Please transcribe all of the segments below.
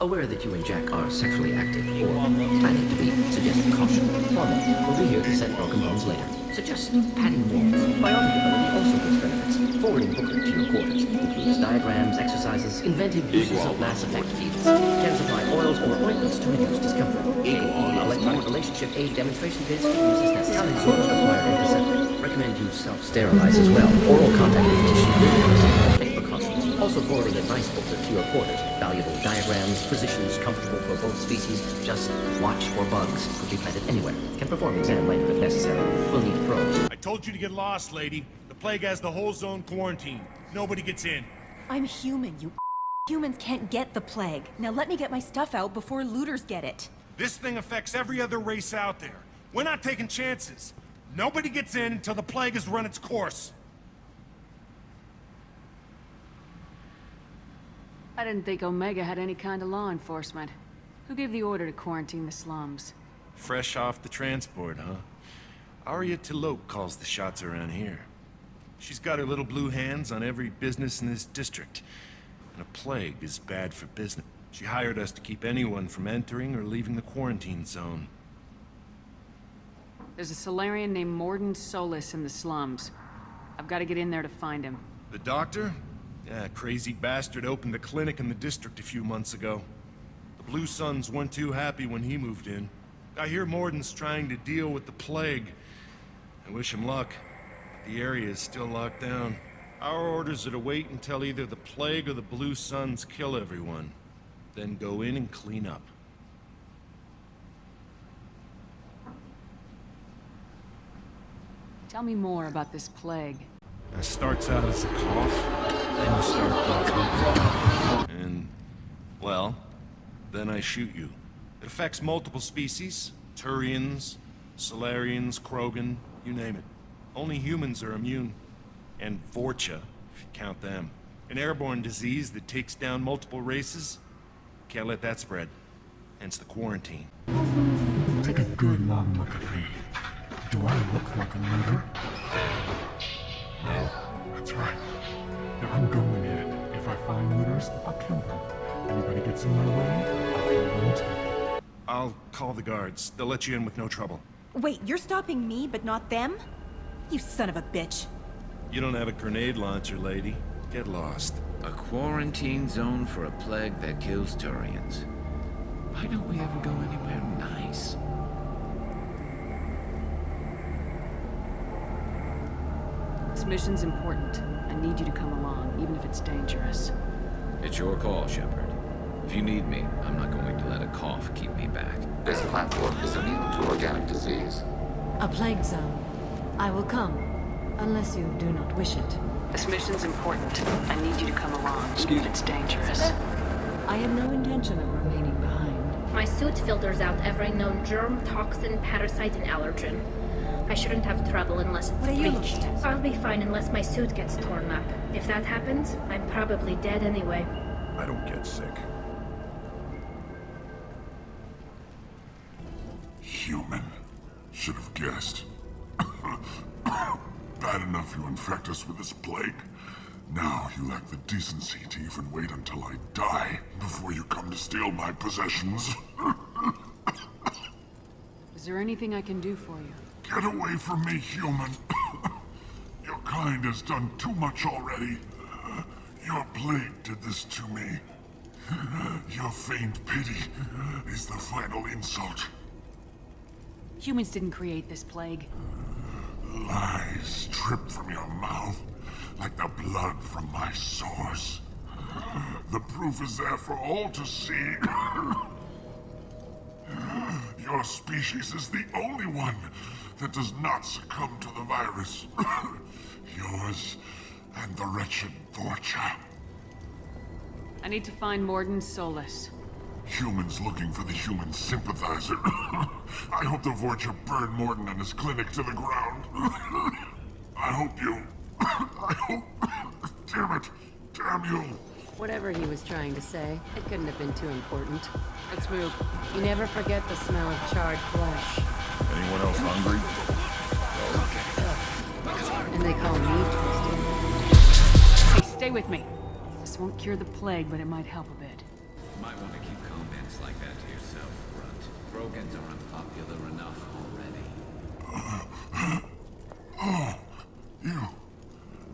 Aware that you and Jack are sexually active or planning to be, suggest caution. Hormones will be here to set broken bones later. Suggest padding walls. Bionic ability also gives benefits. Forwarding booklet to your quarters includes diagrams, exercises, inventive uses of Mass Effect fields. Can supply oils or ointments to reduce discomfort. Electronic relationship aid demonstration vids for use as necessary. Require consent. Recommend you self-sterilize as well. Oral contact with tissue. Take precautions. Also forwarding advice booklet to your quarters. Valuable diagrams, positions comfortable for both species. Just watch for bugs. Could be planted anywhere. Can perform exam later if necessary. Will need probes. I told you to get lost, lady. The plague has the whole zone quarantined. Nobody gets in. I'm human, you humans can't get the plague. Now let me get my stuff out before looters get it. This thing affects every other race out there. We're not taking chances. Nobody gets in until the plague has run its course. I didn't think Omega had any kind of law enforcement. Who gave the order to quarantine the slums? Fresh off the transport, huh? Arya Talope calls the shots around here. She's got her little blue hands on every business in this district. And a plague is bad for business. She hired us to keep anyone from entering or leaving the quarantine zone. There's a Solarian named Morden Solis in the slums. I've got to get in there to find him. The doctor? Yeah, crazy bastard opened a clinic in the district a few months ago. The Blue Suns weren't too happy when he moved in. I hear Morden's trying to deal with the plague. I wish him luck, but the area is still locked down. Our orders are to wait until either the plague or the Blue Suns kill everyone. Then go in and clean up. Tell me more about this plague. It starts out as a cough, then you start coughing. And, well, then I shoot you. It affects multiple species. Turians, Solarians, Krogan, you name it. Only humans are immune. And Vorcha, if you count them. An airborne disease that takes down multiple races. Can't let that spread. Hence the quarantine. Take a good long look at me. Do I look like a looter? No, that's right. Now I'm going in. If I find looters, I'll kill them. Anybody gets in my way, I'll kill them too. I'll call the guards. They'll let you in with no trouble. Wait, you're stopping me, but not them? You son of a bitch. You don't have a grenade launcher, lady. Get lost. A quarantine zone for a plague that kills Turians. Why don't we ever go anywhere nice? This mission's important. I need you to come along, even if it's dangerous. It's your call, Shepard. If you need me, I'm not going to let a cough keep me back. This platform is immune to organic disease. A plague zone. I will come, unless you do not wish it. This mission's important. I need you to come along, even if it's dangerous. I have no intention of remaining behind. My suit filters out every known germ, toxin, parasite, and allergen. I shouldn't have trouble unless it's breached. I'll be fine unless my suit gets torn up. If that happens, I'm probably dead anyway. I don't get sick. Human. Should have guessed. Bad enough you infect us with this plague. Now you lack the decency to even wait until I die before you come to steal my possessions. Is there anything I can do for you? Get away from me, human. Your kind has done too much already. Your plague did this to me. Your feigned pity is the final insult. Humans didn't create this plague. Lies drip from your mouth like the blood from my sores. The proof is there for all to see. Your species is the only one that does not succumb to the virus. Yours and the wretched Vorcha. I need to find Morden Solis. Humans looking for the human sympathizer. I hope the Vorcha burn Morden and his clinic to the ground. I hope you... I hope... Damn it. Damn you. Whatever he was trying to say, it couldn't have been too important. Let's move. You never forget the smell of charred flesh. Anyone else hungry? And they call me twisted. Hey, stay with me. This won't cure the plague, but it might help a bit. Might want to keep calm. tokens are unpopular enough already.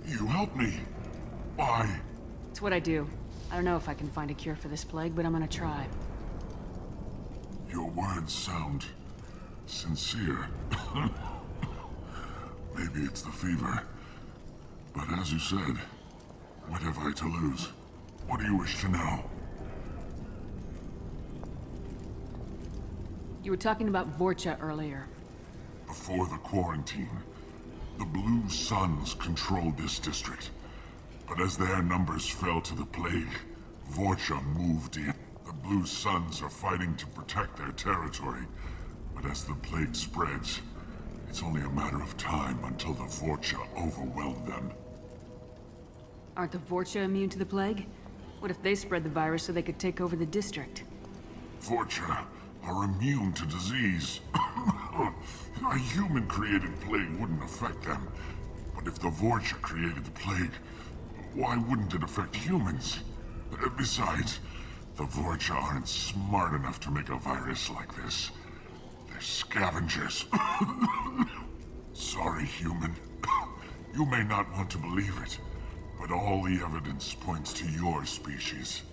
You helped me. Why? It's what I do. I don't know if I can find a cure for this plague, but I'm gonna try. Your words sound sincere. Maybe it's the fever. But as you said, what have I to lose? What do you wish to know? You were talking about Vorcha earlier. Before the quarantine, the Blue Suns controlled this district. But as their numbers fell to the plague, Vorcha moved in. The Blue Suns are fighting to protect their territory. But as the plague spreads, it's only a matter of time until the Vorcha overwhelm them. Aren't the Vorcha immune to the plague? What if they spread the virus so they could take over the district? Vorcha are immune to disease. A human-created plague wouldn't affect them. But if the Vorcha created the plague, why wouldn't it affect humans? Besides, the Vorcha aren't smart enough to make a virus like this. They're scavengers. Sorry, human. You may not want to believe it, but all the evidence points to your species.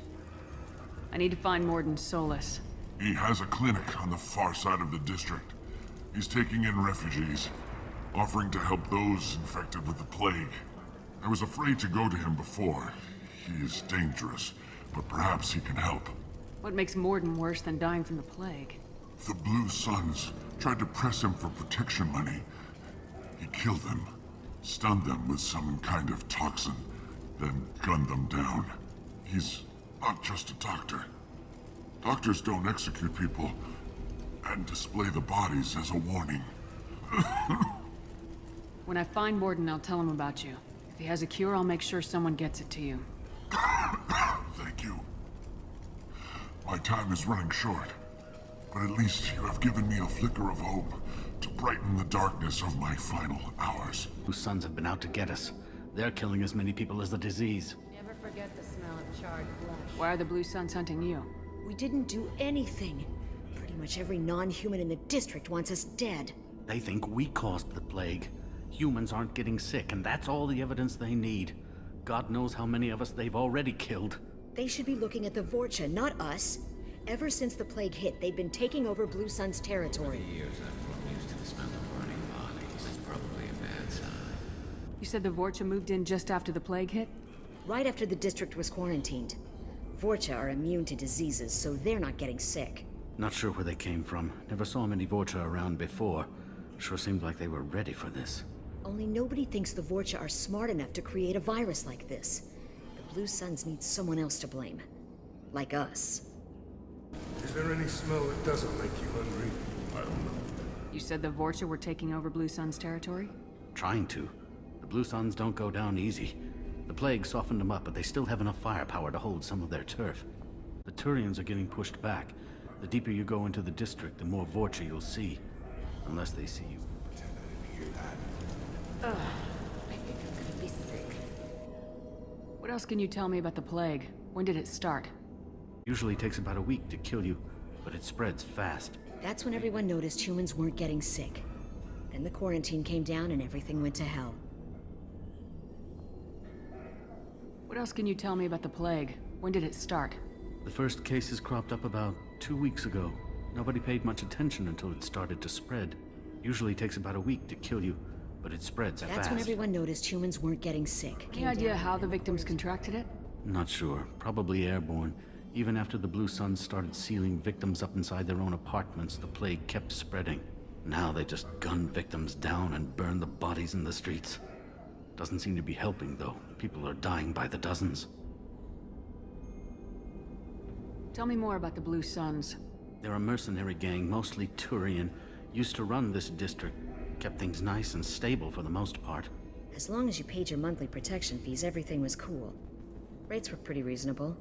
I need to find Morden Solus. He has a clinic on the far side of the district. He's taking in refugees, offering to help those infected with the plague. I was afraid to go to him before. He is dangerous, but perhaps he can help. What makes Morden worse than dying from the plague? The Blue Suns tried to press him for protection money. He killed them, stunned them with some kind of toxin, then gunned them down. He's not just a doctor. Doctors don't execute people and display the bodies as a warning. When I find Morden, I'll tell him about you. If he has a cure, I'll make sure someone gets it to you. Thank you. My time is running short, but at least you have given me a flicker of hope to brighten the darkness of my final hours. Blue Suns have been out to get us. They're killing as many people as the disease. Never forget the smell of charred flesh. Why are the Blue Suns hunting you? We didn't do anything. Pretty much every non-human in the district wants us dead. They think we caused the plague. Humans aren't getting sick, and that's all the evidence they need. God knows how many of us they've already killed. They should be looking at the Vorcha, not us. Ever since the plague hit, they've been taking over Blue Sun's territory. For years I've grown used to the smell of burning bodies. That's probably a bad sign. You said the Vorcha moved in just after the plague hit? Right after the district was quarantined. Vorcha are immune to diseases, so they're not getting sick. Not sure where they came from. Never saw many Vorcha around before. Sure seemed like they were ready for this. Only nobody thinks the Vorcha are smart enough to create a virus like this. The Blue Suns need someone else to blame. Like us. Is there any smell that doesn't make you hungry? I don't know. You said the Vorcha were taking over Blue Sun's territory? Trying to. The Blue Suns don't go down easy. The plague softened them up, but they still have enough firepower to hold some of their turf. The Turians are getting pushed back. The deeper you go into the district, the more Vorcha you'll see. Unless they see you. Pretend I didn't hear that. I think I'm gonna be sick. What else can you tell me about the plague? When did it start? Usually takes about a week to kill you, but it spreads fast. That's when everyone noticed humans weren't getting sick. Then the quarantine came down and everything went to hell. What else can you tell me about the plague? When did it start? The first cases cropped up about 2 weeks ago. Nobody paid much attention until it started to spread. Usually takes about a week to kill you, but it spreads fast. That's when everyone noticed humans weren't getting sick. Any idea how the victims contracted it? Not sure. Probably airborne. Even after the Blue Suns started sealing victims up inside their own apartments, the plague kept spreading. Now they just gun victims down and burn the bodies in the streets. Doesn't seem to be helping, though. People are dying by the dozens. Tell me more about the Blue Suns. They're a mercenary gang, mostly Turian. Used to run this district. Kept things nice and stable for the most part. As long as you paid your monthly protection fees, everything was cool. Rates were pretty reasonable.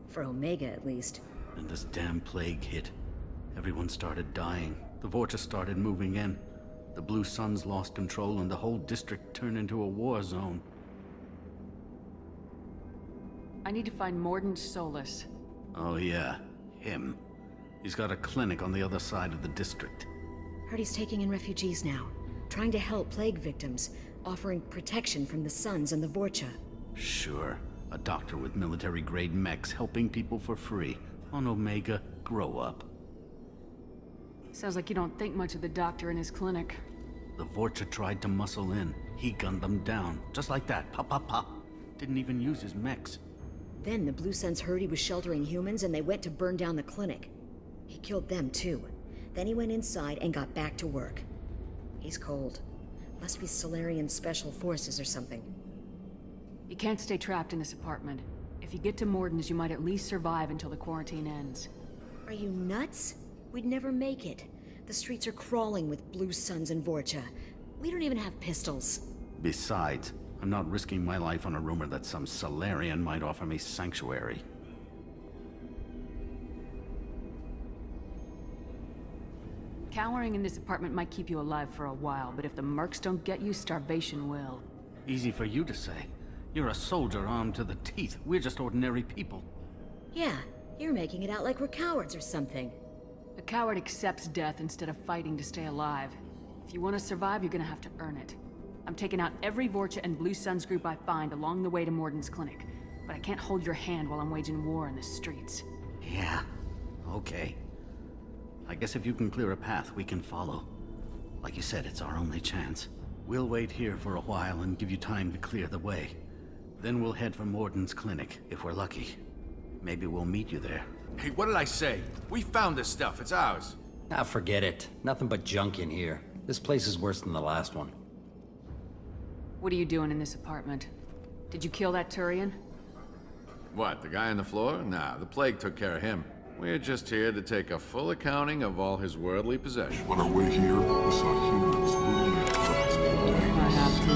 For Omega, at least. And this damn plague hit. Everyone started dying. The Vorcha started moving in. The Blue Suns lost control and the whole district turned into a war zone. I need to find Morden Solus. Oh yeah, him. He's got a clinic on the other side of the district. Heard he's taking in refugees now, trying to help plague victims, offering protection from the Suns and the Vorcha. Sure. A doctor with military-grade mechs helping people for free. On Omega, grow up. Sounds like you don't think much of the doctor in his clinic. The Vorcha tried to muscle in. He gunned them down. Just like that. Pop, pop, pop. Didn't even use his mechs. Then the Blue Suns heard he was sheltering humans and they went to burn down the clinic. He killed them too. Then he went inside and got back to work. He's cold. Must be Solarian Special Forces or something. You can't stay trapped in this apartment. If you get to Morden's, you might at least survive until the quarantine ends. Are you nuts? We'd never make it. The streets are crawling with Blue Suns and Vorcha. We don't even have pistols. Besides, I'm not risking my life on a rumor that some Solarian might offer me sanctuary. Cowering in this apartment might keep you alive for a while, but if the mercs don't get you, starvation will. Easy for you to say. You're a soldier armed to the teeth. We're just ordinary people. Yeah, you're making it out like we're cowards or something. A coward accepts death instead of fighting to stay alive. If you want to survive, you're gonna have to earn it. I'm taking out every Vorcha and Blue Suns group I find along the way to Morden's clinic. But I can't hold your hand while I'm waging war in the streets. Yeah, okay. I guess if you can clear a path, we can follow. Like you said, it's our only chance. We'll wait here for a while and give you time to clear the way. Then we'll head for Morden's clinic, if we're lucky. Maybe we'll meet you there. Hey, what did I say? We found this stuff. It's ours. Ah, forget it. Nothing but junk in here. This place is worse than the last one. What are you doing in this apartment? Did you kill that Turian? What, the guy on the floor? Nah, the plague took care of him. We're just here to take a full accounting of all his worldly possessions. On our way here, we saw humans looting at trucks. Do I have to?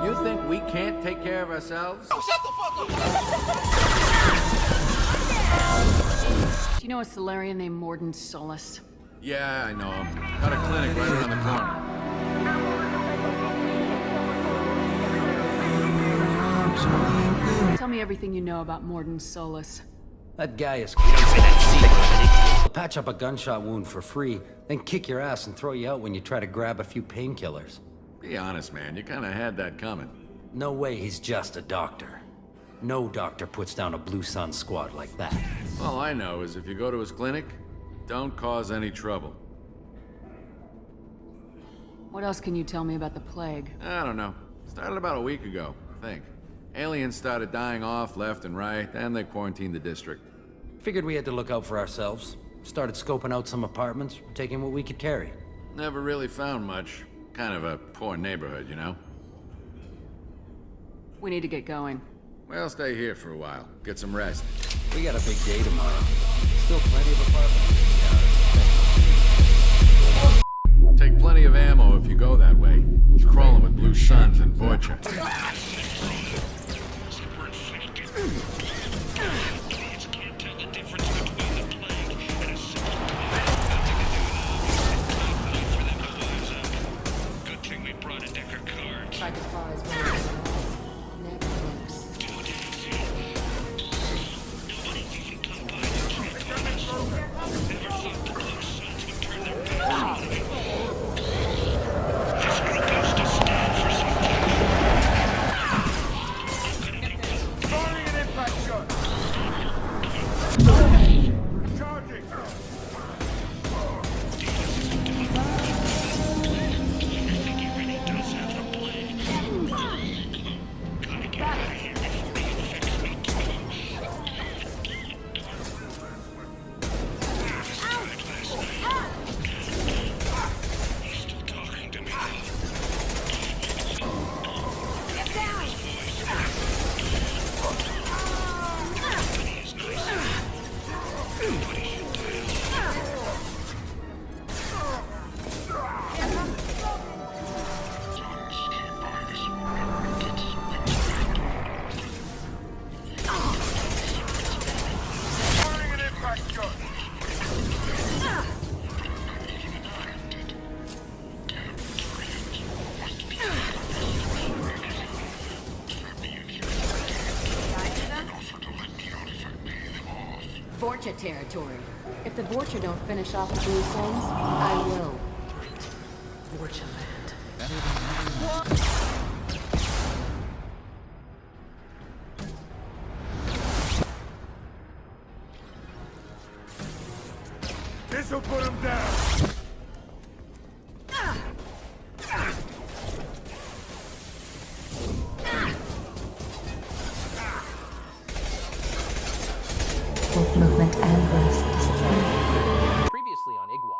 You think we can't take care of ourselves? Do you know a Solarian named Morden Solus? Yeah, I know him. Got a clinic right around the corner. Tell me everything you know about Morden Solus. That guy is... He'll patch up a gunshot wound for free, then kick your ass and throw you out when you try to grab a few painkillers. Be honest, man. You kinda had that coming. No way he's just a doctor. No doctor puts down a Blue Sun squad like that. All I know is if you go to his clinic, don't cause any trouble. What else can you tell me about the plague? I don't know. Started about a week ago, I think. Aliens started dying off left and right, and they quarantined the district. Figured we had to look out for ourselves. Started scoping out some apartments, taking what we could carry. Never really found much. Kind of a poor neighborhood, you know? We need to get going. Well, stay here for a while. Get some rest. We got a big day tomorrow. Still plenty of apartments. Take plenty of ammo if you go that way. It's crawling with Blue Suns and Vorcha. Vorcha territory. If the Vorcha don't finish off the Blue Suns, I will. Vorcha land. This'll put him down! Both movement and burst disappear. Previously on Igwa.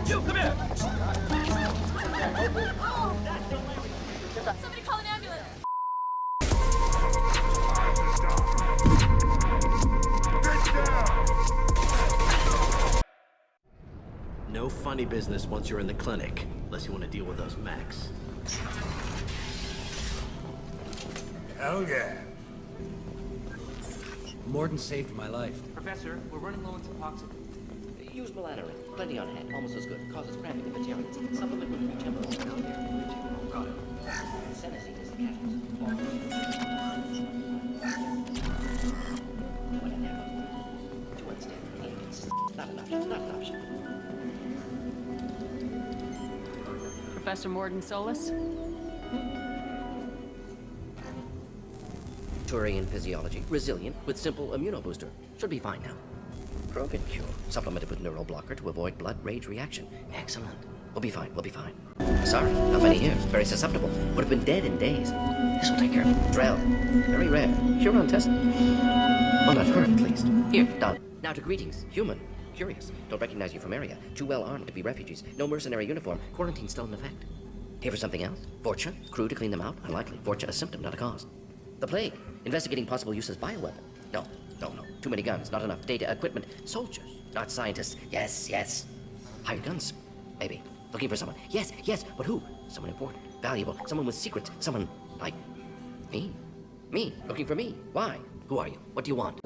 You, come here! Somebody call an ambulance! No funny business once you're in the clinic, unless you want to deal with those mechs. Hell yeah. Morden saved my life. Professor, we're running low on toxic. Use melatonin. Plenty on hand. Almost as good. Causes cramping and bacterial. Supplement with temporal. Got it. Senescence is the catalyst. What an error. To understand, inconsistent. Not an option. Not an option. Professor Morden Solus? Turian physiology. Resilient with simple immunobooster. Should be fine now. Krogan cure. Supplemented with neural blocker to avoid blood rage reaction. Excellent. We'll be fine. We'll be fine. Sorry, not many years. Very susceptible. Would have been dead in days. This will take care of it. Drell. Very rare. Huron test. Well, not her, at least. Here, done. Now to greetings. Human. Curious. Don't recognize you from area. Too well armed to be refugees. No mercenary uniform. Quarantine still in effect. Here for something else? Vorcha? Crew to clean them out? Unlikely. Vorcha a symptom, not a cause. The plague. Investigating possible use as bioweapon. No. Too many guns, not enough data, equipment. Soldiers, not scientists. Yes. Hired guns, maybe. Looking for someone. Yes, but who? Someone important, valuable, someone with secrets, someone like me. Me, looking for me. Why? Who are you? What do you want?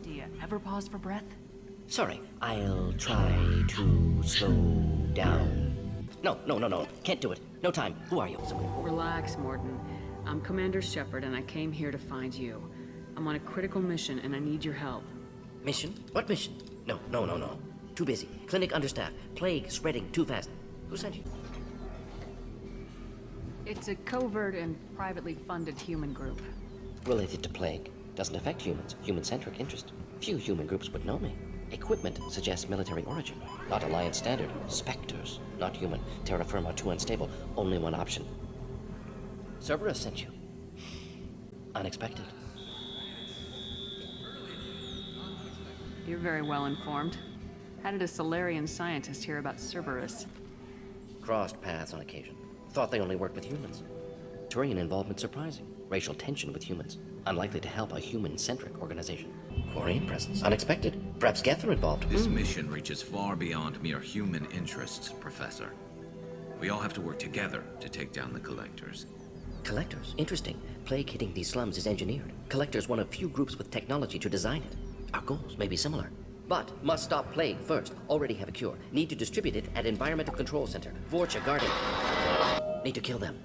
Do you ever pause for breath? Sorry, I'll try to slow down. No. Can't do it. No time. Who are you? Relax, Morden. I'm Commander Shepard, and I came here to find you. I'm on a critical mission, and I need your help. Mission? What mission? No. Too busy. Clinic understaffed. Plague spreading too fast. Who sent you? It's a covert and privately funded human group. Related to plague. Doesn't affect humans. Human-centric interest. Few human groups would know me. Equipment suggests military origin. Not Alliance standard. Spectres. Not human. Terra firma too unstable. Only one option. Cerberus sent you. Unexpected. You're very well informed. How did a Solarian scientist hear about Cerberus? Crossed paths on occasion. Thought they only worked with humans. Turian involvement surprising. Racial tension with humans. Unlikely to help a human-centric organization. Quarian presence. Unexpected. Perhaps Geth are involved. This mission reaches far beyond mere human interests, Professor. We all have to work together to take down the Collectors. Collectors? Interesting. Plague hitting these slums is engineered. Collectors one of few groups with technology to design it. Our goals may be similar. But must stop plague first. Already have a cure. Need to distribute it at Environmental Control Center. Vorcha guarding. Need to kill them.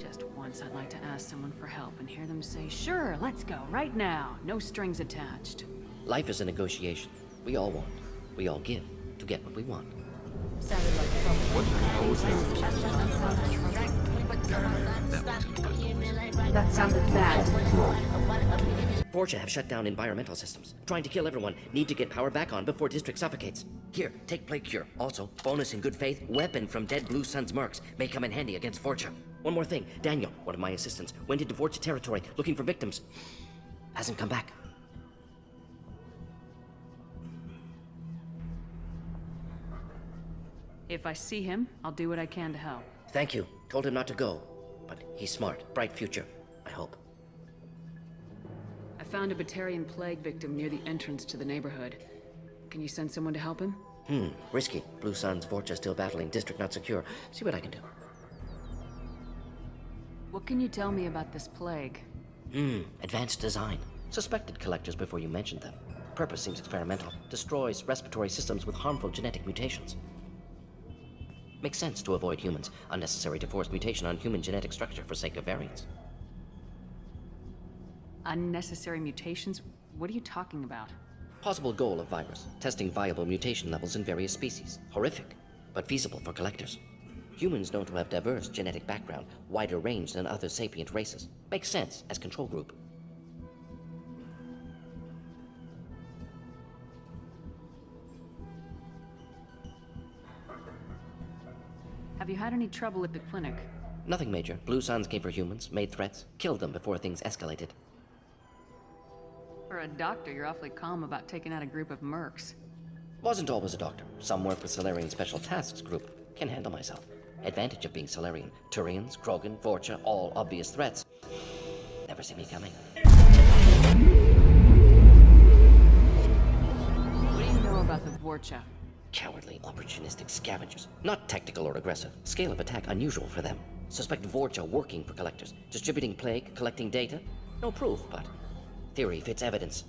Just once I'd like to ask someone for help and hear them say, sure, let's go, right now. No strings attached. Life is a negotiation. We all want. We all give to get what we want. Sounded like trouble. What the hell was that? That sounded bad. Vorcha have shut down environmental systems. Trying to kill everyone. Need to get power back on before district suffocates. Here, take plague cure. Also, bonus in good faith, weapon from dead Blue Sun's mercs. May come in handy against Vorcha. One more thing. Daniel, one of my assistants, went into Vorcha territory looking for victims. Hasn't come back. If I see him, I'll do what I can to help. Thank you. Told him not to go. But he's smart. Bright future. I hope. I found a Batarian plague victim near the entrance to the neighborhood. Can you send someone to help him? Risky. Blue Sun's Vorcha still battling. District not secure. See what I can do. What can you tell me about this plague? Advanced design. Suspected collectors before you mentioned them. Purpose seems experimental. Destroys respiratory systems with harmful genetic mutations. Makes sense to avoid humans. Unnecessary to force mutation on human genetic structure for sake of variance. Unnecessary mutations? What are you talking about? Possible goal of virus. Testing viable mutation levels in various species. Horrific, but feasible for collectors. Humans known to have diverse genetic background, wider range than other sapient races. Makes sense as control group. Have you had any trouble at the clinic? Nothing major. Blue Suns came for humans, made threats, killed them before things escalated. For a doctor, you're awfully calm about taking out a group of mercs. Wasn't always a doctor. Some work with Solarian Special Tasks Group. Can handle myself. Advantage of being Solarian. Turians, Krogan, Vorcha, all obvious threats. Never see me coming. What do you know about the Vorcha? Cowardly, opportunistic scavengers. Not tactical or aggressive. Scale of attack unusual for them. Suspect Vorcha working for collectors. Distributing plague, collecting data. No proof, but theory fits evidence.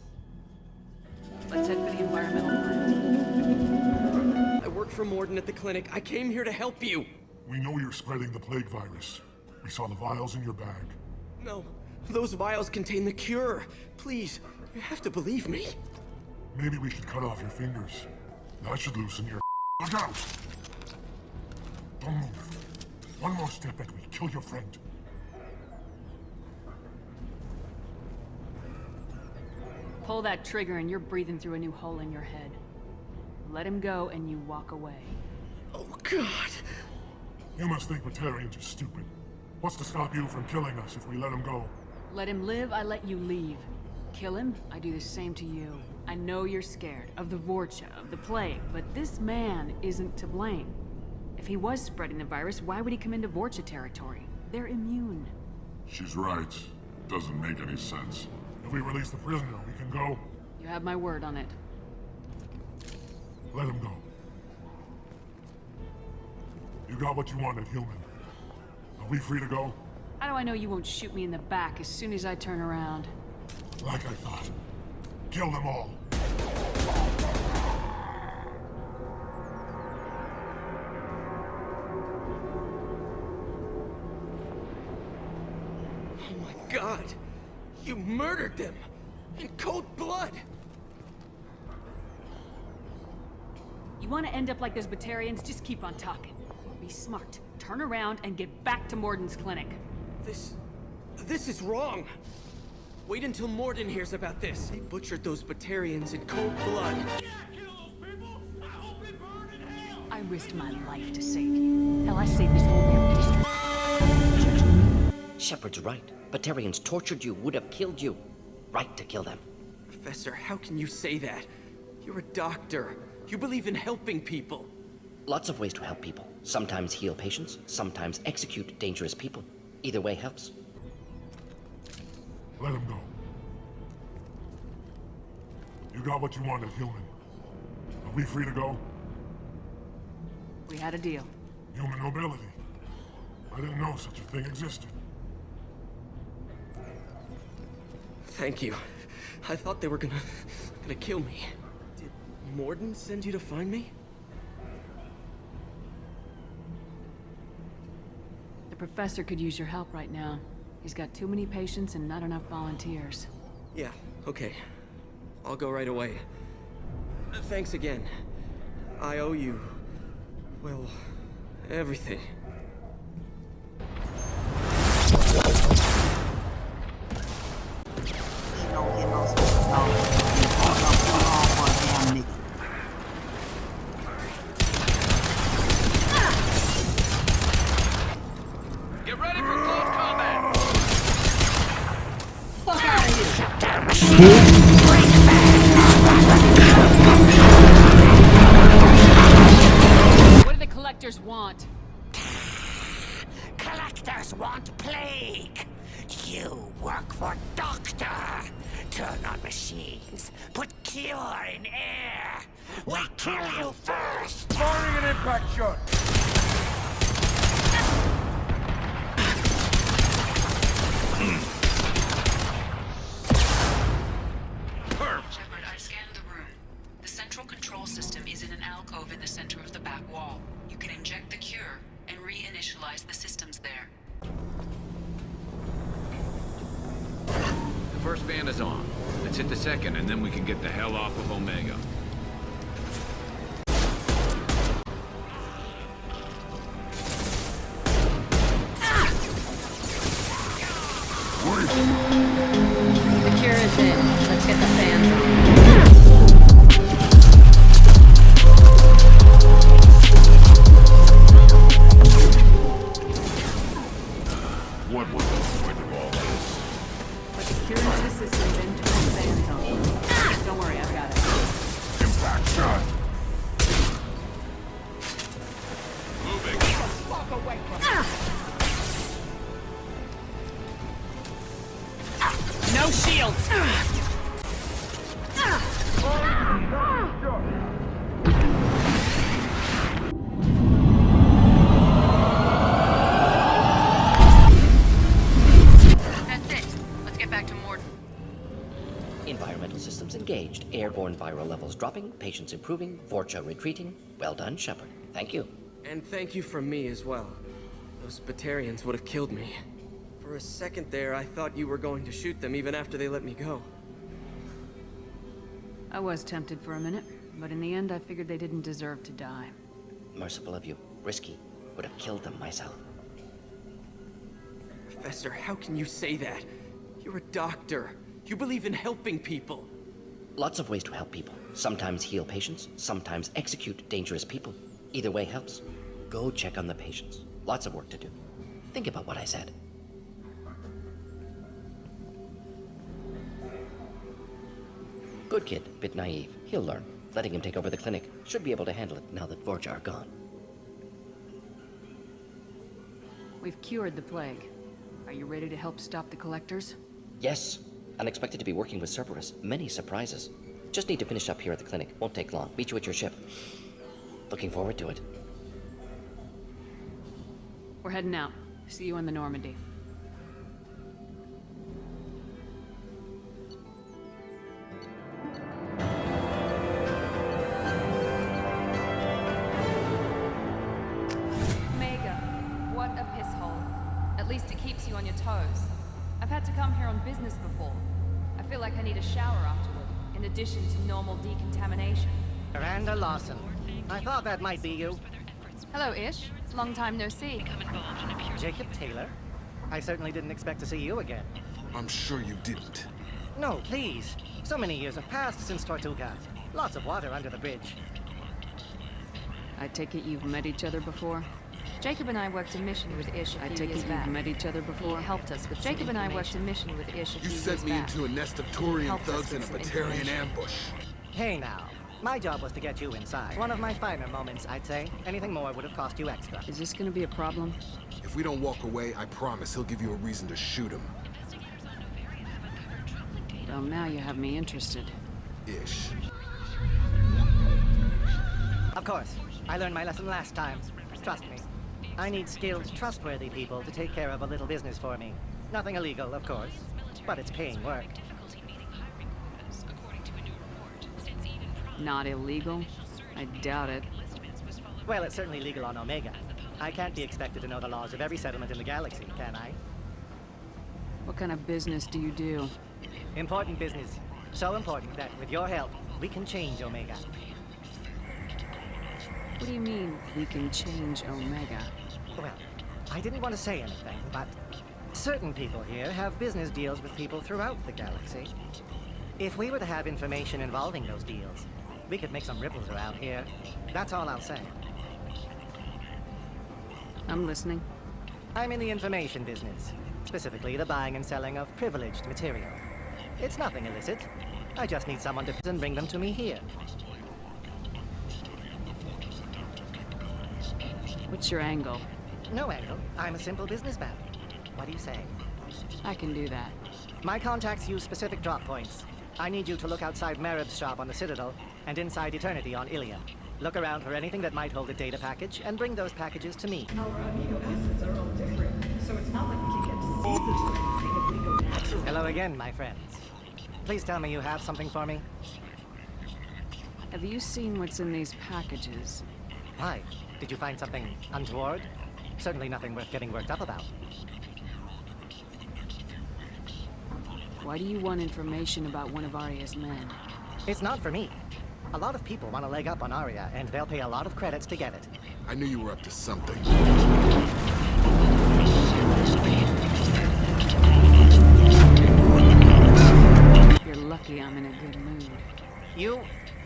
Let's head for the environmental plant. I work for Morden at the clinic. I came here to help you. We know you're spreading the plague virus. We saw the vials in your bag. No, those vials contain the cure. Please, you have to believe me. Maybe we should cut off your fingers. That should loosen your... Look out! Don't move. One more step and we kill your friend. Pull that trigger and you're breathing through a new hole in your head. Let him go and you walk away. Oh, God. You must think Batarians are stupid. What's to stop you from killing us if we let him go? Let him live, I let you leave. Kill him, I do the same to you. I know you're scared of the Vorcha, of the plague, but this man isn't to blame. If he was spreading the virus, why would he come into Vorcha territory? They're immune. She's right. Doesn't make any sense. If we release the prisoner, we can go. You have my word on it. Let him go. You got what you wanted, human. Are we free to go? How do I know you won't shoot me in the back as soon as I turn around? Like I thought. Kill them all. Oh my God! You murdered them! In cold blood! You want to end up like those Batarians? Just keep on talking. Be smart. Turn around and get back to Morden's clinic. This is wrong. Wait until Morden hears about this. They butchered those Batarians in cold blood. I risked my life to save you. Hell, I saved this whole damn district. Shepard's right. Batarians tortured you, would have killed you. Right to kill them. Professor, how can you say that? You're a doctor. You believe in helping people. Lots of ways to help people. Sometimes heal patients, sometimes execute dangerous people. Either way helps. Let him go. You got what you wanted, human. Are we free to go? We had a deal. Human nobility. I didn't know such a thing existed. Thank you. I thought they were gonna kill me. Did Morden send you to find me? The professor could use your help right now. He's got too many patients and not enough volunteers. Yeah, okay. I'll go right away. Thanks again. I owe you... well, everything. Get ready for close combat! Fuck out of here! What do the collectors want? Collectors want plague. You work for Doctor. Turn on machines. Put cure in air. We kill you first. Firing an impact shot! First band is on. Let's hit the second, and then we can get the hell off of Omega. The cure is in. Let's get the fans on. What was the point of all this? Put the cure into the system, then turn the fans on. Don't worry, I've got it. Impact shot. Moving. Walk away from No shields! That's it. Let's get back to Morden. Environmental systems engaged. Airborne viral levels dropping. Patients improving. Vorcha retreating. Well done, Shepard. Thank you. And thank you from me as well. Those Batarians would have killed me. For a second there, I thought you were going to shoot them even after they let me go. I was tempted for a minute, but in the end I figured they didn't deserve to die. Merciful of you. Risky. Would have killed them myself. Professor, how can you say that? You're a doctor. You believe in helping people. Lots of ways to help people. Sometimes heal patients, sometimes execute dangerous people. Either way helps. Go check on the patients. Lots of work to do. Think about what I said. Good kid, bit naive. He'll learn. Letting him take over the clinic. Should be able to handle it now that Vorcha are gone. We've cured the plague. Are you ready to help stop the collectors? Yes. Unexpected to be working with Cerberus. Many surprises. Just need to finish up here at the clinic. Won't take long. Meet you at your ship. Looking forward to it. We're heading out. See you in the Normandy. Omega, what a piss hole. At least it keeps you on your toes. I've had to come here on business before. I feel like I need a shower afterward, in addition to normal decontamination. Miranda Lawson. I thought that might be you. Hello, Ish. Long time no see. Jacob Taylor? I certainly didn't expect to see you again. I'm sure you didn't. No, please. So many years have passed since Tortuga. Lots of water under the bridge. I take it you've met each other before? Jacob and I worked a mission with Ish a I few take years it back. you've met each other before? He helped us with Jacob some and I worked a information. mission with Ish a few You years sent me back. into a nest of He Turian helped us thugs in a with some Batarian information. ambush. Hey now. My job was to get you inside. One of my finer moments, I'd say. Anything more would have cost you extra. Is this gonna be a problem? If we don't walk away, I promise he'll give you a reason to shoot him. Well, now you have me interested. Ish. Of course. I learned my lesson last time. Trust me. I need skilled, trustworthy people to take care of a little business for me. Nothing illegal, of course, but it's paying work. Not illegal? I doubt it. Well, it's certainly legal on Omega. I can't be expected to know the laws of every settlement in the galaxy, can I? What kind of business do you do? Important business. So important that, with your help, we can change Omega. What do you mean, we can change Omega? Well, I didn't want to say anything, but certain people here have business deals with people throughout the galaxy. If we were to have information involving those deals, we could make some ripples around here. That's all I'll say. I'm listening. I'm in the information business, specifically the buying and selling of privileged material. It's nothing illicit. I just need someone to and bring them to me here. What's your angle? No angle. I'm a simple businessman. What do you say? I can do that. My contacts use specific drop points. I need you to look outside Merib's shop on the Citadel and inside Eternity on Ilium. Look around for anything that might hold a data package and bring those packages to me. Our amino acids are all different, so it's not like we can get diseases or anything if we go natural. Hello again, my friends. Please tell me you have something for me. Have you seen what's in these packages? Why? Did you find something untoward? Certainly nothing worth getting worked up about. Why do you want information about one of Arya's men? It's not for me. A lot of people want a leg up on Arya, and they'll pay a lot of credits to get it. I knew you were up to something. You're lucky I'm in a good mood. You?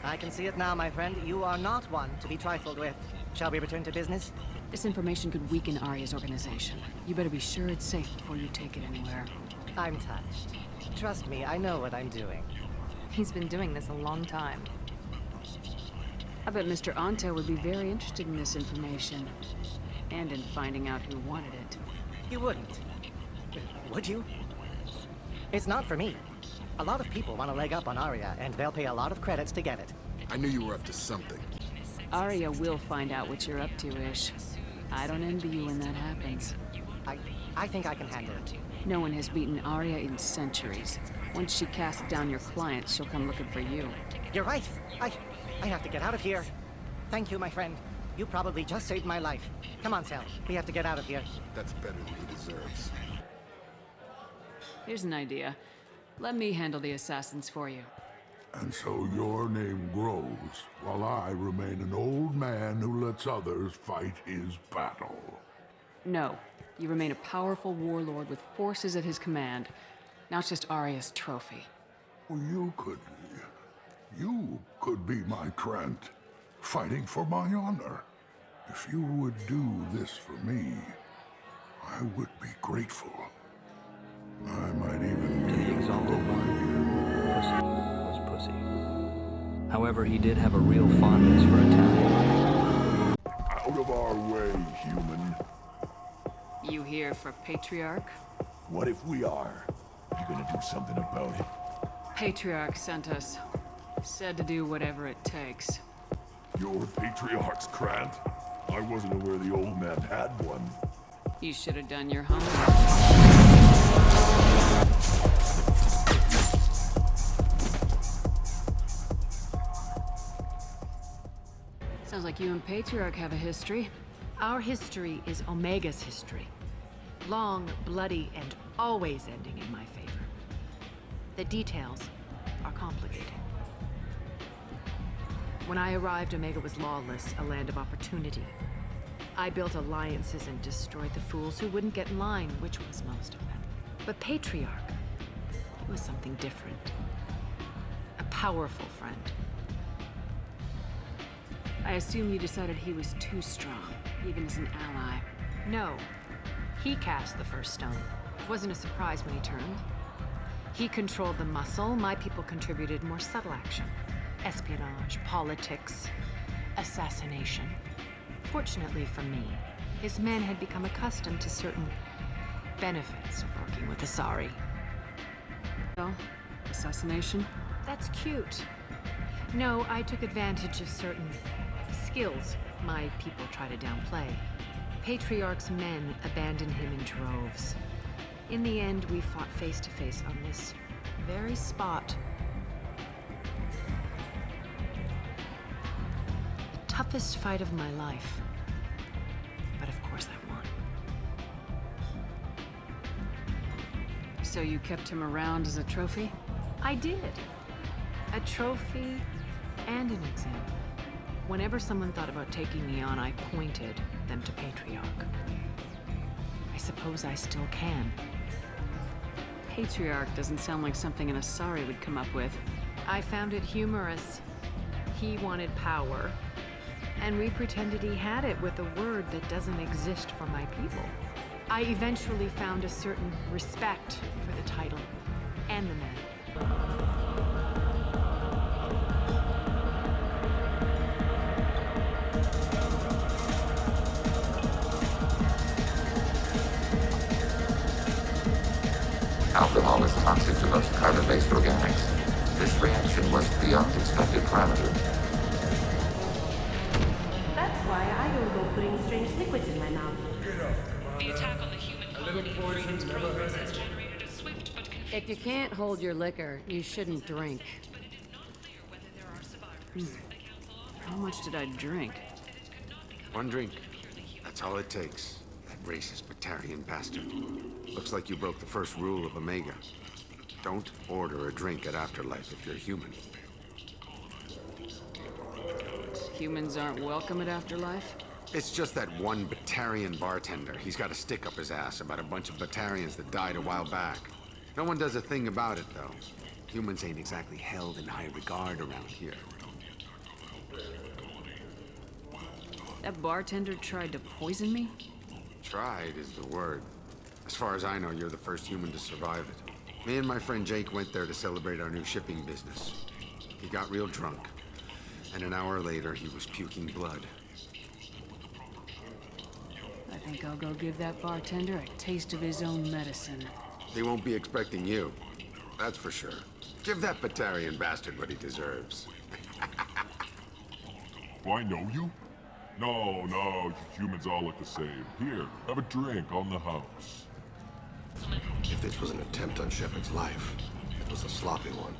I can see it now, my friend. You are not one to be trifled with. Shall we return to business? This information could weaken Arya's organization. You better be sure it's safe before you take it anywhere. I'm touched. Trust me, I know what I'm doing. He's been doing this a long time. I bet Mr. Ante would be very interested in this information. And in finding out who wanted it. You wouldn't. Would you? It's not for me. A lot of people want a leg up on Arya, and they'll pay a lot of credits to get it. I knew you were up to something. Arya will find out what you're up to, Ish. I don't envy you when that happens. I think I can handle it. No one has beaten Arya in centuries. Once she casts down your clients, she'll come looking for you. You're right. I have to get out of here. Thank you, my friend. You probably just saved my life. Come on, Sal. We have to get out of here. That's better than he deserves. Here's an idea. Let me handle the assassins for you. And so your name grows, while I remain an old man who lets others fight his battle. No. You remain a powerful warlord with forces at his command. Now it's just Arya's trophy. Well, you could be my Trent, fighting for my honor. If you would do this for me, I would be grateful. I might even To the exalted one, pussy was pussy. However, he did have a real fondness for Italian. Out of our way, human. You here for Patriarch? What if we are? You gonna do something about it? Patriarch sent us. Said to do whatever it takes. Your Patriarch's Grant? I wasn't aware the old man had one. You should have done your homework. Sounds like you and Patriarch have a history. Our history is Omega's history. Long, bloody, and always ending in my favor. The details are complicated. When I arrived, Omega was lawless, a land of opportunity. I built alliances and destroyed the fools who wouldn't get in line, which was most of them. But Patriarch, he was something different. A powerful friend. I assume you decided he was too strong, even as an ally. No. He cast the first stone. It wasn't a surprise when he turned. He controlled the muscle. My people contributed more subtle action. Espionage, politics, assassination. Fortunately for me, his men had become accustomed to certain benefits of working with Asari. So, assassination? That's cute. No, I took advantage of certain skills my people try to downplay. Patriarch's men abandoned him in droves. In the end, we fought face to face on this very spot. The toughest fight of my life. But of course I won. So you kept him around as a trophy? I did. A trophy and an example. Whenever someone thought about taking me on, I pointed them to Patriarch. I suppose I still can. Patriarch doesn't sound like something an Asari would come up with. I found it humorous. He wanted power, and we pretended he had it with a word that doesn't exist for my people. I eventually found a certain respect for the title and the men. Alcohol is toxic to most carbon-based organics. This reaction was beyond expected parameter. That's why I don't go putting strange liquids in my mouth. The attack on the human population's progress has generated a swift but confusing... If you can't hold your liquor, you shouldn't drink. How much did I drink? One drink. That's all it takes. That racist Batarian bastard. Looks like you broke the first rule of Omega. Don't order a drink at Afterlife if you're human. Humans aren't welcome at Afterlife? It's just that one Batarian bartender. He's got a stick up his ass about a bunch of Batarians that died a while back. No one does a thing about it, though. Humans ain't exactly held in high regard around here. That bartender tried to poison me? Tried is the word. As far as I know, you're the first human to survive it. Me and my friend Jake went there to celebrate our new shipping business. He got real drunk, and an hour later, he was puking blood. I think I'll go give that bartender a taste of his own medicine. He won't be expecting you. That's for sure. Give that Batarian bastard what he deserves. Do I know you? No, you humans all look the same. Here, have a drink on the house. If this was an attempt on Shepard's life, it was a sloppy one.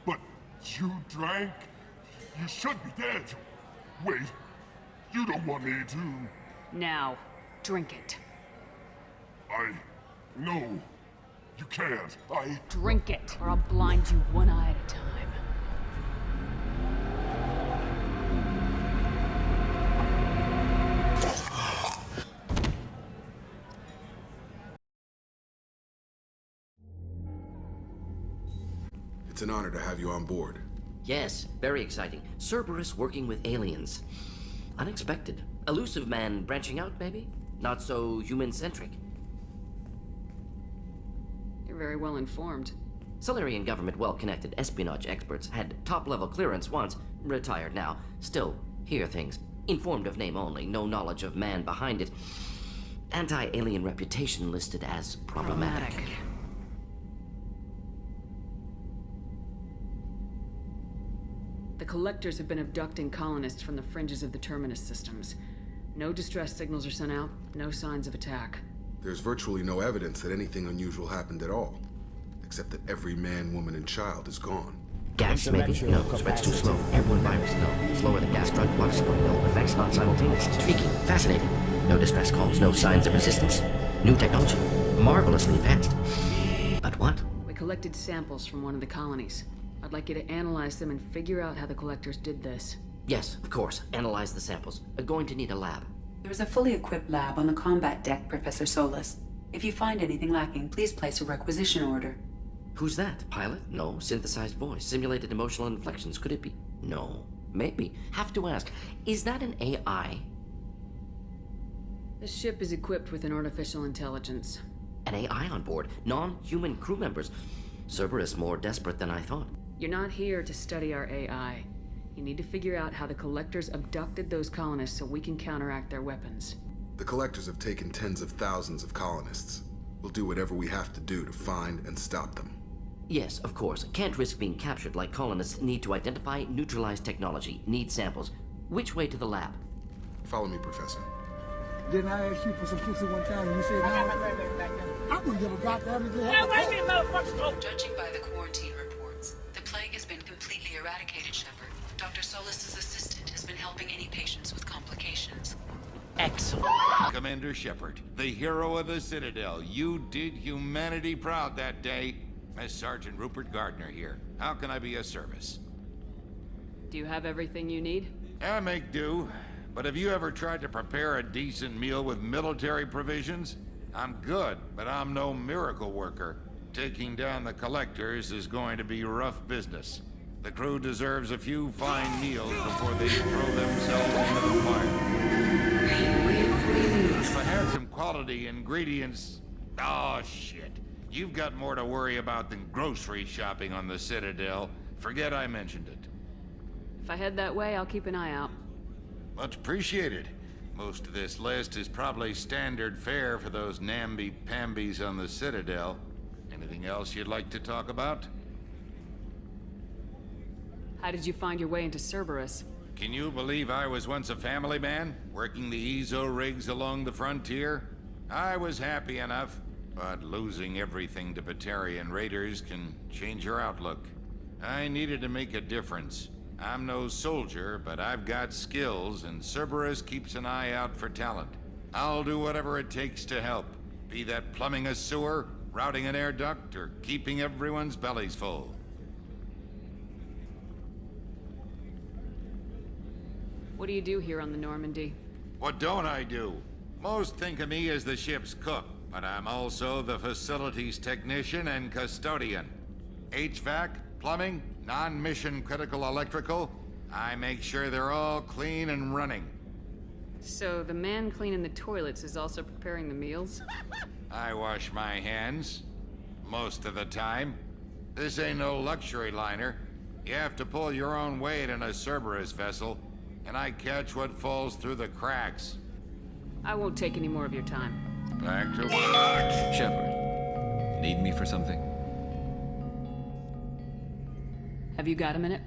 But you drank? You should be dead. Wait, you don't want me to... Now, drink it. No, you can't. Drink it, or I'll blind you one eye at a time. It's an honor to have you on board. Yes, very exciting. Cerberus working with aliens. Unexpected. Elusive man branching out, maybe? Not so human-centric. You're very well informed. Solarian government well-connected espionage experts had top-level clearance once, retired now. Still, hear things. Informed of name only, no knowledge of man behind it. Anti-alien reputation listed as problematic. The Collectors have been abducting colonists from the fringes of the Terminus systems. No distress signals are sent out, no signs of attack. There's virtually no evidence that anything unusual happened at all, except that every man, woman, and child is gone. Gas, maybe? No. Spreads too slow. Airborne virus? No. Slower than gas drug. Water support? No. Effects not simultaneous. Intriguing. Fascinating. No distress calls. No signs of resistance. New technology. Marvelously advanced. But what? We collected samples from one of the colonies. I'd like you to analyze them and figure out how the Collectors did this. Yes, of course. Analyze the samples. Going to need a lab. There's a fully equipped lab on the combat deck, Professor Solis. If you find anything lacking, please place a requisition order. Who's that? Pilot? No. Synthesized voice. Simulated emotional inflections. Could it be? No. Maybe. Have to ask. Is that an AI? This ship is equipped with an artificial intelligence. An AI on board? Non-human crew members? Cerberus more desperate than I thought. You're not here to study our AI. You need to figure out how the Collectors abducted those colonists so we can counteract their weapons. The Collectors have taken tens of thousands of colonists. We'll do whatever we have to do to find and stop them. Yes, of course. Can't risk being captured like colonists. Need to identify, neutralize technology. Need samples. Which way to the lab? Follow me, Professor. Didn't I ask you for some pussy one time and you said no? I wouldn't give a goddamn if you had Judging by the quarantine reports, the plague has been completely eradicated, Shepard. Dr. Solis's assistant has been helping any patients with complications. Excellent. Commander Shepard, the hero of the Citadel. You did humanity proud that day. As Sergeant Rupert Gardner here. How can I be of service? Do you have everything you need? I make do. But have you ever tried to prepare a decent meal with military provisions? I'm good, but I'm no miracle worker. Taking down the Collectors is going to be rough business. The crew deserves a few fine meals before they throw themselves into the fire. If I had some quality ingredients... Oh, shit. You've got more to worry about than grocery shopping on the Citadel. Forget I mentioned it. If I head that way, I'll keep an eye out. Much appreciated. Most of this list is probably standard fare for those namby-pambies on the Citadel. Anything else you'd like to talk about? How did you find your way into Cerberus? Can you believe I was once a family man, working the EZO rigs along the frontier? I was happy enough, but losing everything to Batarian raiders can change your outlook. I needed to make a difference. I'm no soldier, but I've got skills, and Cerberus keeps an eye out for talent. I'll do whatever it takes to help, be that plumbing a sewer routing an air duct, or keeping everyone's bellies full. What do you do here on the Normandy? What don't I do? Most think of me as the ship's cook, but I'm also the facilities technician and custodian. HVAC, plumbing, non-mission critical electrical, I make sure they're all clean and running. So the man cleaning the toilets is also preparing the meals? I wash my hands. Most of the time. This ain't no luxury liner. You have to pull your own weight in a Cerberus vessel, and I catch what falls through the cracks. I won't take any more of your time. Back to work. Shepard, need me for something? Have you got a minute?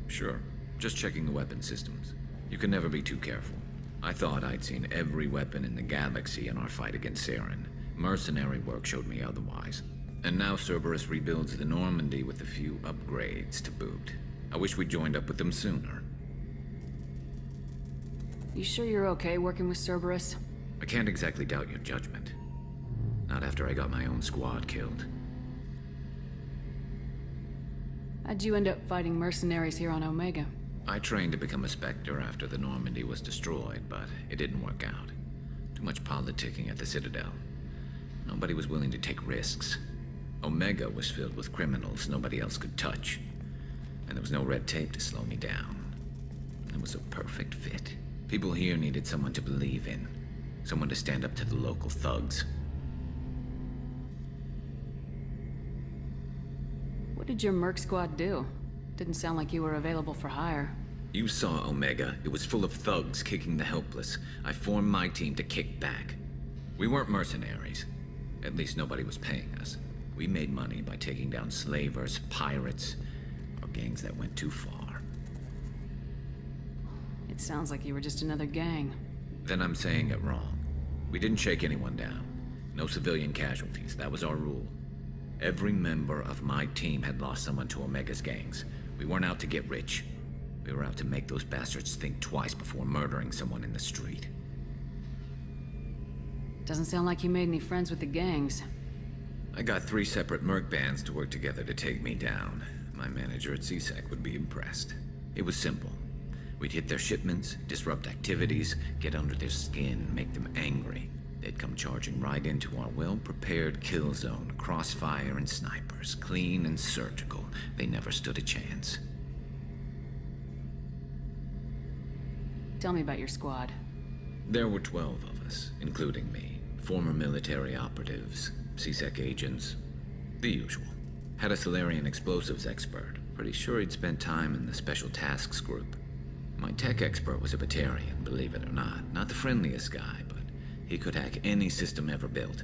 Sure. Just checking the weapon systems. You can never be too careful. I thought I'd seen every weapon in the galaxy in our fight against Saren. Mercenary work showed me otherwise. And now Cerberus rebuilds the Normandy with a few upgrades to boot. I wish we'd joined up with them sooner. You sure you're okay working with Cerberus? I can't exactly doubt your judgment. Not after I got my own squad killed. How'd you end up fighting mercenaries here on Omega? I trained to become a Spectre after the Normandy was destroyed, but it didn't work out. Too much politicking at the Citadel. Nobody was willing to take risks. Omega was filled with criminals nobody else could touch. And there was no red tape to slow me down. It was a perfect fit. People here needed someone to believe in. Someone to stand up to the local thugs. What did your merc squad do? Didn't sound like you were available for hire. You saw Omega. It was full of thugs kicking the helpless. I formed my team to kick back. We weren't mercenaries. At least nobody was paying us. We made money by taking down slavers, pirates, or gangs that went too far. It sounds like you were just another gang. Then I'm saying it wrong. We didn't shake anyone down. No civilian casualties. That was our rule. Every member of my team had lost someone to Omega's gangs. We weren't out to get rich. We were out to make those bastards think twice before murdering someone in the street. Doesn't sound like you made any friends with the gangs. I got 3 separate merc bands to work together to take me down. My manager at CSEC would be impressed. It was simple. We'd hit their shipments, disrupt activities, get under their skin, make them angry. They'd come charging right into our well-prepared kill zone, crossfire and snipers, clean and surgical. They never stood a chance. Tell me about your squad. There were 12 of us, including me. Former military operatives, CSEC agents, the usual. Had a Solarian explosives expert. Pretty sure he'd spent time in the Special Tasks group. My tech expert was a Batarian, believe it or not. Not the friendliest guy, but he could hack any system ever built.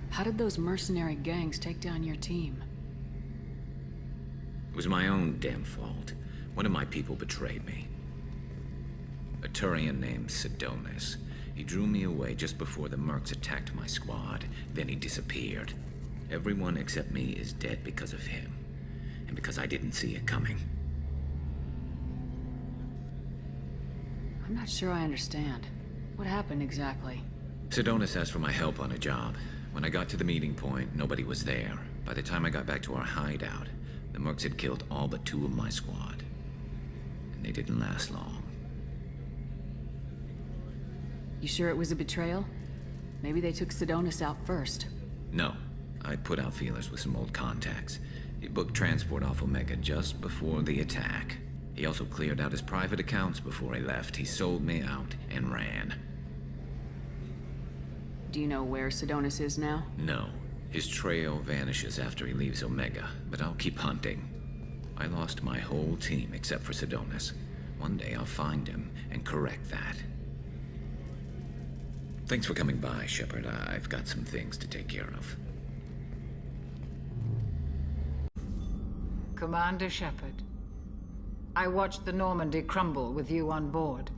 How did those mercenary gangs take down your team? It was my own damn fault. One of my people betrayed me. A Turian named Sidonis. He drew me away just before the mercs attacked my squad. Then he disappeared. Everyone except me is dead because of him. And because I didn't see it coming. I'm not sure I understand. What happened exactly? Sidonis asked for my help on a job. When I got to the meeting point, nobody was there. By the time I got back to our hideout, the mercs had killed all but 2 of my squad. And they didn't last long. You sure it was a betrayal? Maybe they took Sidonis out first. No. I put out feelers with some old contacts. He booked transport off Omega just before the attack. He also cleared out his private accounts before he left. He sold me out and ran. Do you know where Sidonis is now? No. His trail vanishes after he leaves Omega, but I'll keep hunting. I lost my whole team except for Sidonis. One day I'll find him and correct that. Thanks for coming by, Shepard. I've got some things to take care of. Commander Shepard, I watched the Normandy crumble with you on board.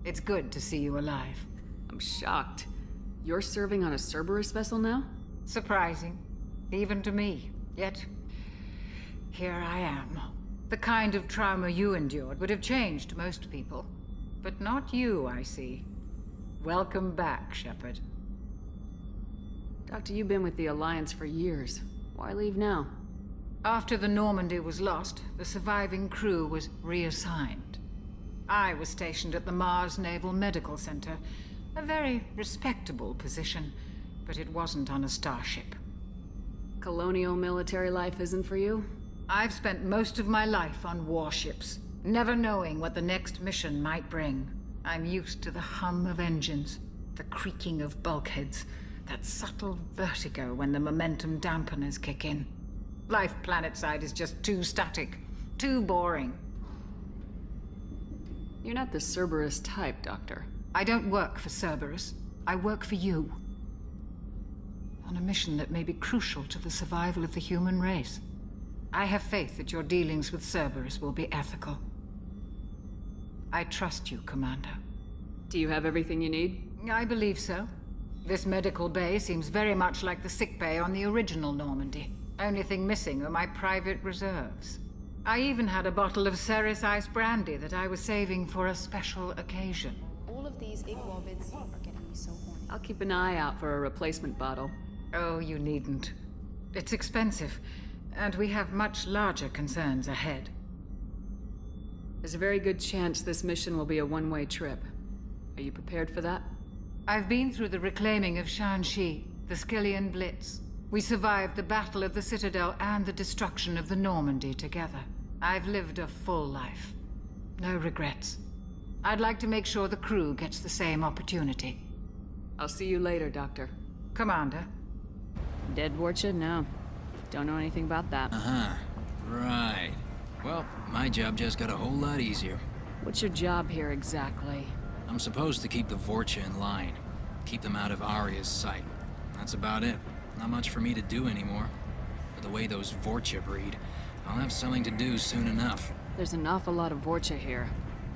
It's good to see you alive. I'm shocked. You're serving on a Cerberus vessel now? Surprising, even to me. Yet, here I am. The kind of trauma you endured would have changed most people. But not you, I see. Welcome back, Shepard. Doctor, you've been with the Alliance for years. Why leave now? After the Normandy was lost, the surviving crew was reassigned. I was stationed at the Mars Naval Medical Center, a very respectable position, but it wasn't on a starship. Colonial military life isn't for you? I've spent most of my life on warships, never knowing what the next mission might bring. I'm used to the hum of engines, the creaking of bulkheads, that subtle vertigo when the momentum dampeners kick in. Life planetside is just too static, too boring. You're not the Cerberus type, Doctor. I don't work for Cerberus. I work for you. On a mission that may be crucial to the survival of the human race. I have faith that your dealings with Cerberus will be ethical. I trust you, Commander. Do you have everything you need? I believe so. This medical bay seems very much like the sick bay on the original Normandy. Only thing missing are my private reserves. I even had a bottle of Ceres Ice brandy that I was saving for a special occasion. All of these iguavids are getting me so horny. I'll keep an eye out for a replacement bottle. Oh, you needn't. It's expensive, and we have much larger concerns ahead. There's a very good chance this mission will be a one-way trip. Are you prepared for that? I've been through the reclaiming of Shanxi, the Skillian Blitz. We survived the Battle of the Citadel and the destruction of the Normandy together. I've lived a full life. No regrets. I'd like to make sure the crew gets the same opportunity. I'll see you later, Doctor. Commander. Dead Vorcha? No. Don't know anything about that. Uh-huh. Right. Well, my job just got a whole lot easier. What's your job here exactly? I'm supposed to keep the Vorcha in line. Keep them out of Arya's sight. That's about it. Not much for me to do anymore. But the way those Vorcha breed, I'll have something to do soon enough. There's an awful lot of Vorcha here.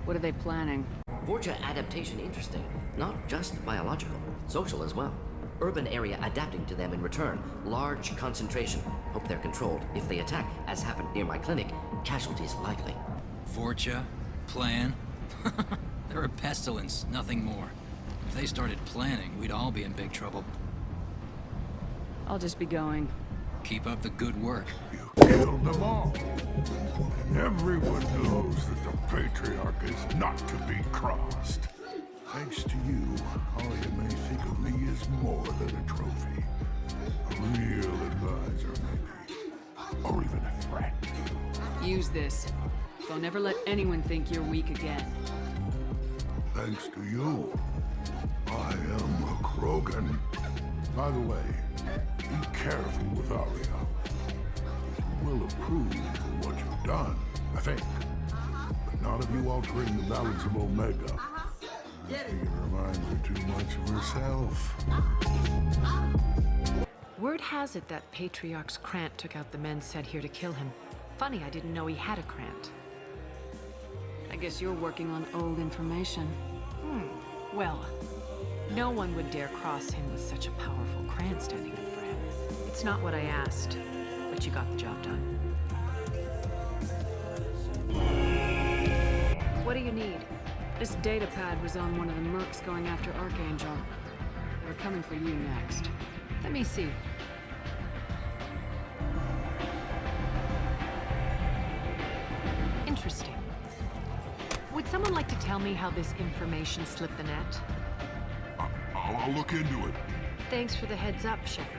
What are they planning? Vorcha adaptation interesting. Not just biological, social as well. Urban area adapting to them in return. Large concentration. Hope they're controlled. If they attack, as happened near my clinic, casualties likely. Vorcha? Plan? They're a pestilence, nothing more. If they started planning, we'd all be in big trouble. I'll just be going. Keep up the good work. You killed them all. And everyone knows that the Patriarch is not to be crossed. Thanks to you, Arya may think of me as more than a trophy. A real advisor, maybe. Or even a threat. Use this. Don't ever let anyone think you're weak again. Thanks to you, I am a Krogan. By the way, be careful with Arya. She will approve of what you've done, I think. But not of you altering the balance of Omega. I think it reminds her too much of herself. Word has it that Patriarch's Krant took out the men sent here to kill him. Funny, I didn't know he had a Krant. I guess you're working on old information. Well, no one would dare cross him with such a powerful Krant standing up for him. It's not what I asked, but you got the job done. What do you need? This data pad was on one of the mercs going after Archangel. They were coming for you next. Let me see. Interesting. Would someone like to tell me how this information slipped the net? I'll look into it. Thanks for the heads up, Shepard.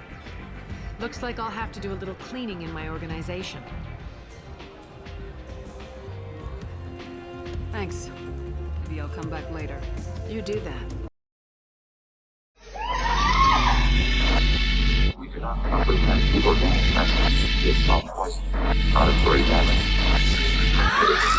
Looks like I'll have to do a little cleaning in my organization. Thanks. Maybe I'll come back later. You do that. We cannot comprehend the organic matter. It's not poison. Auditory damage. It is